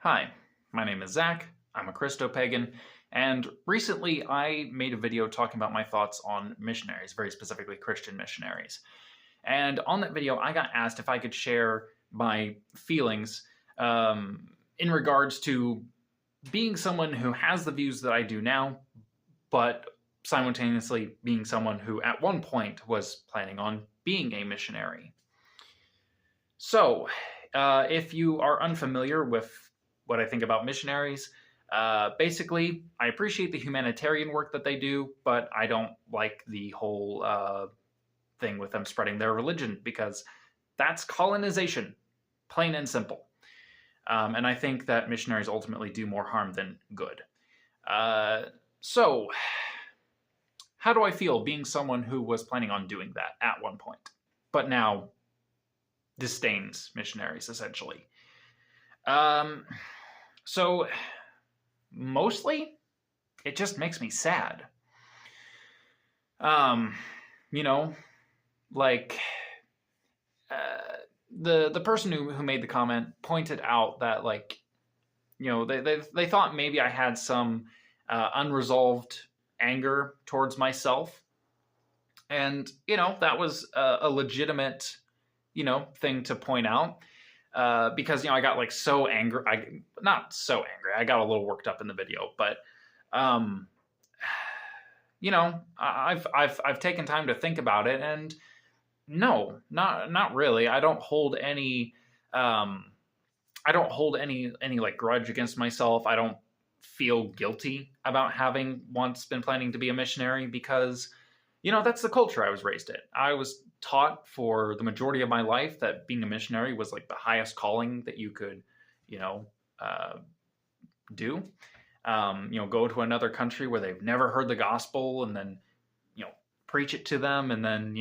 Hi, my name is Zach. I'm a Christo-pagan, and recently I made a video talking about my thoughts on missionaries, very specifically Christian missionaries. And on that video, I got asked if I could share my feelings in regards to being someone who has the views that I do now, but simultaneously being someone who at one point was planning on being a missionary. So, if you are unfamiliar with what I think about missionaries, basically, I appreciate the humanitarian work that they do, but I don't like the whole thing with them spreading their religion because that's colonization, plain and simple. And I think that missionaries ultimately do more harm than good. So, how do I feel being someone who was planning on doing that at one point, but now disdains missionaries, essentially? So, mostly, it just makes me sad. Um, you know, like, the person who made the comment pointed out that, like, they thought maybe I had some unresolved anger towards myself. And, that was a legitimate, thing to point out. Because I got like so angry. Not so angry. I got a little worked up in the video, but I've taken time to think about it, and no, not really. I don't hold any like grudge against myself. I don't feel guilty about having once been planning to be a missionary because that's the culture I was raised in. I was taught for the majority of my life that being a missionary was like the highest calling that you could, do. Go to another country where they've never heard the gospel and then, preach it to them, and then,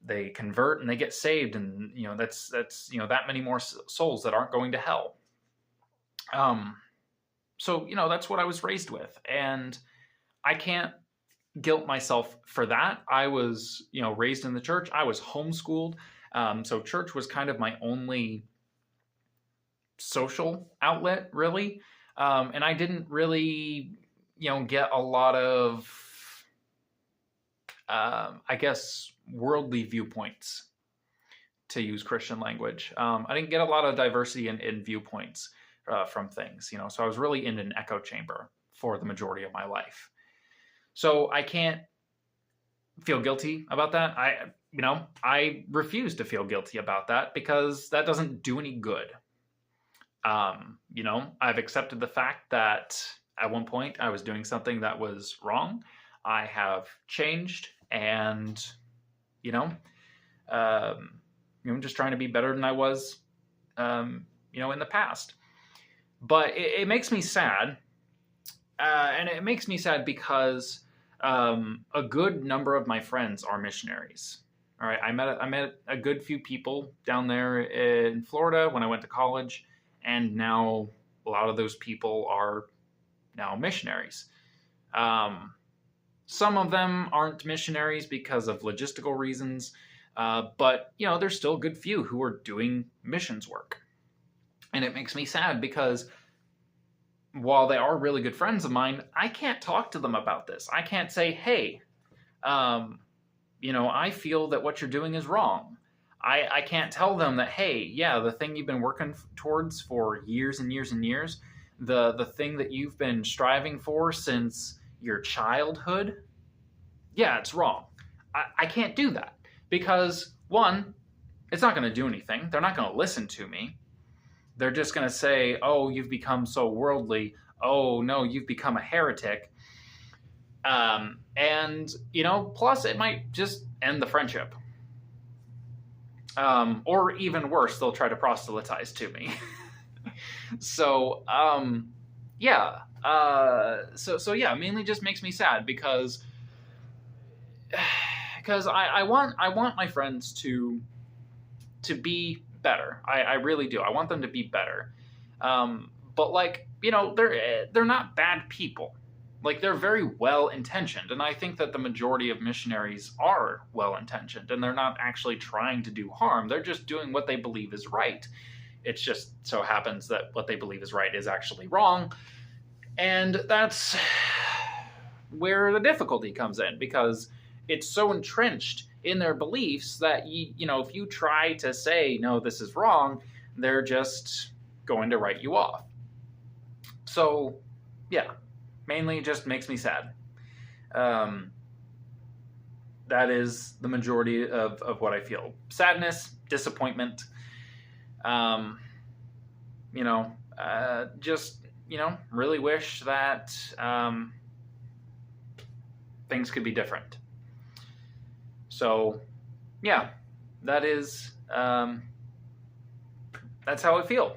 they convert and they get saved, and that's that many more souls that aren't going to hell. So that's what I was raised with, and I can't guilt myself for that. I was, raised in the church. I was homeschooled. So church was kind of my only social outlet, really. And I didn't really, get a lot of, I guess, worldly viewpoints, to use Christian language. I didn't get a lot of diversity in viewpoints from things, so I was really in an echo chamber for the majority of my life. So I can't feel guilty about that. I refuse to feel guilty about that because that doesn't do any good. I've accepted the fact that at one point I was doing something that was wrong. I have changed, and I'm just trying to be better than I was, in the past. But it makes me sad, and it makes me sad because a good number of my friends are missionaries. All right, I met a good few people down there in Florida when I went to college, and now a lot of those people are now missionaries. Some of them aren't missionaries because of logistical reasons, but there's still a good few who are doing missions work, and it makes me sad because while they are really good friends of mine, I can't talk to them about this. I can't say, hey, I feel that what you're doing is wrong. I can't tell them that, hey, yeah, the thing you've been working towards for years and years and years, the thing that you've been striving for since your childhood, yeah, it's wrong. I can't do that because, one, it's not going to do anything. They're not going to listen to me. They're just going to say, oh, you've become so worldly. Oh, no, you've become a heretic. And, plus it might just end the friendship. Or even worse, they'll try to proselytize to me. So, yeah. So yeah, mainly just makes me sad because I want my friends to be better. I really do. I want them to be better. But they're not bad people. Like, they're very well-intentioned, and I think that the majority of missionaries are well-intentioned, and they're not actually trying to do harm. They're just doing what they believe is right. It just so happens that what they believe is right is actually wrong. And that's where the difficulty comes in, because it's so entrenched in their beliefs that, if you try to say, no, this is wrong, they're just going to write you off. So, yeah, mainly just makes me sad. That is the majority of what I feel. Sadness, disappointment, just, really wish that things could be different. So, yeah, that's how I feel.